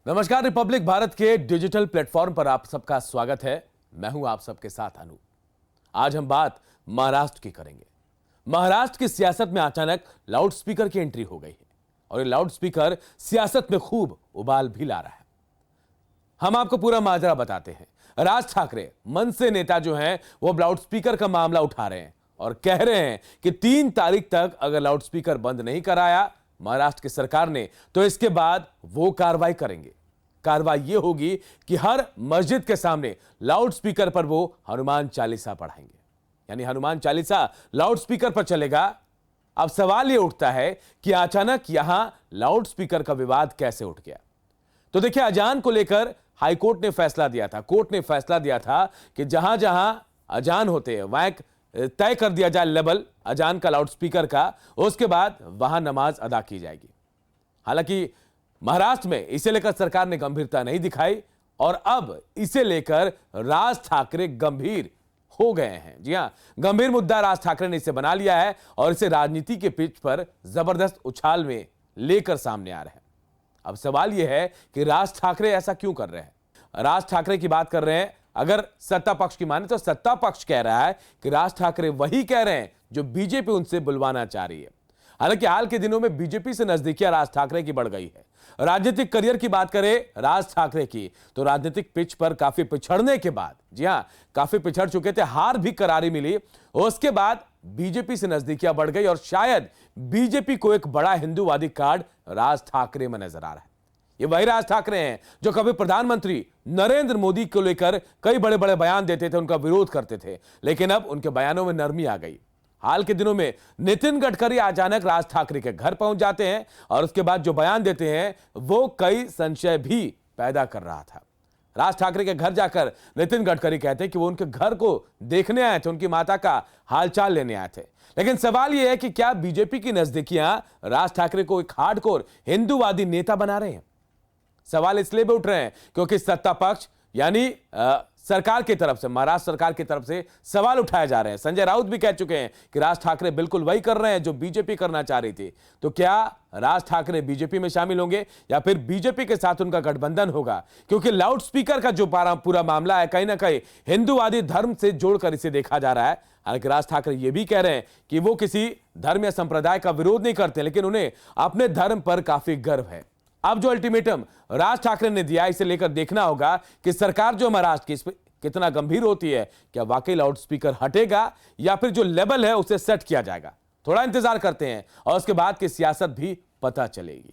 नमस्कार। रिपब्लिक भारत के digital platform पर आप सबका स्वागत है। मैं हूं आप सबके साथ अनु। आज हम बात महाराष्ट्र की करेंगे। महाराष्ट्र की सियासत में अचानक लाउडस्पीकर की एंट्री हो गई है और ये लाउडस्पीकर सियासत में खूब उबाल भी ला रहा है। हम आपको पूरा माजरा बताते हैं। राज ठाकरे मनसे नेता जो हैं वो लाउडस्पीकर का मामला उठा रहे हैं और कह रहे हैं कि 3 तारीख तक अगर लाउडस्पीकर बंद नहीं कराया महाराष्ट्र की सरकार ने तो इसके बाद वो कार्रवाई करेंगे। कार्रवाई ये होगी कि हर मस्जिद के सामने लाउडस्पीकर पर वो हनुमान चालीसा पढ़ाएंगे, यानी हनुमान चालीसा लाउडस्पीकर पर चलेगा। अब सवाल ये उठता है कि अचानक यहां लाउडस्पीकर का विवाद कैसे उठ गया। तो देखिए, अजान को लेकर हाईकोर्ट ने फैसला दिया था, कोर्ट ने फैसला दिया था कि जहां जहां अजान होते हैं वहां एक तय कर दिया जाए लेवल अजान का लाउडस्पीकर का, उसके बाद वहां नमाज अदा की जाएगी। हालांकि महाराष्ट्र में इसे लेकर सरकार ने गंभीरता नहीं दिखाई और अब इसे लेकर राज ठाकरे गंभीर हो गए हैं। जी हां, गंभीर मुद्दा राज ठाकरे ने इसे बना लिया है और इसे राजनीति के पिच पर जबरदस्त उछाल में लेकर सामने आ रहे हैं। अब सवाल यह है कि राज ठाकरे ऐसा क्यों कर रहे हैं। राज ठाकरे की बात कर रहे हैं। अगर सत्ता पक्ष की माने तो सत्ता पक्ष कह रहा है कि राज ठाकरे वही कह रहे हैं जो बीजेपी उनसे बुलवाना चाह रही है। हालांकि हाल के दिनों में बीजेपी से नजदीकियां राज ठाकरे की बढ़ गई है। राजनीतिक करियर की बात करें राज ठाकरे की तो राजनीतिक पिच पर काफी पिछड़ने के बाद, जी हां, काफी पिछड़ चुके थे, हार भी करारी मिली, उसके बाद बीजेपी से नजदीकियां बढ़ गई और शायद बीजेपी को एक बड़ा हिंदूवादी कार्ड राज ठाकरे में नजर आ रहा है। ये वही राज ठाकरे हैं जो कभी प्रधानमंत्री नरेंद्र मोदी को लेकर कई बड़े बड़े बयान देते थे, उनका विरोध करते थे, लेकिन अब उनके बयानों में नरमी आ गई। हाल के दिनों में नितिन गडकरी अचानक राज ठाकरे के घर पहुंच जाते हैं और उसके बाद जो बयान देते हैं वो कई संशय भी पैदा कर रहा था। राज ठाकरे के घर जाकर नितिन गडकरी कहते हैं कि वो उनके घर को देखने आए थे, उनकी माता का हालचाल लेने आए थे। लेकिन सवाल यह है कि क्या बीजेपी की नजदीकियां राज ठाकरे को एक हार्डकोर हिंदूवादी नेता बना रहे हैं। सवाल इसलिए भी उठ रहे हैं क्योंकि सत्ता पक्ष यानी सरकार की तरफ से, महाराष्ट्र सरकार की तरफ से सवाल उठाए जा रहे हैं। संजय राउत भी कह चुके हैं कि राज ठाकरे बिल्कुल वही कर रहे हैं जो बीजेपी करना चाह रही थी। तो क्या राज ठाकरे बीजेपी में शामिल होंगे या फिर बीजेपी के साथ उनका गठबंधन होगा, क्योंकि लाउडस्पीकर का जो पूरा मामला है कहीं ना कहीं हिंदूवादी धर्म से जोड़कर इसे देखा जा रहा है। हालांकि राज ठाकरे यह भी कह रहे हैं कि वो किसी धर्म या संप्रदाय का विरोध नहीं करते, लेकिन उन्हें अपने धर्म पर काफी गर्व है। अब जो अल्टीमेटम राज ठाकरे ने दिया, इसे लेकर देखना होगा कि सरकार जो महाराष्ट्र की इस पर कितना गंभीर होती है। क्या वाकई लाउडस्पीकर हटेगा या फिर जो लेवल है उसे सेट किया जाएगा। थोड़ा इंतजार करते हैं और उसके बाद की सियासत भी पता चलेगी।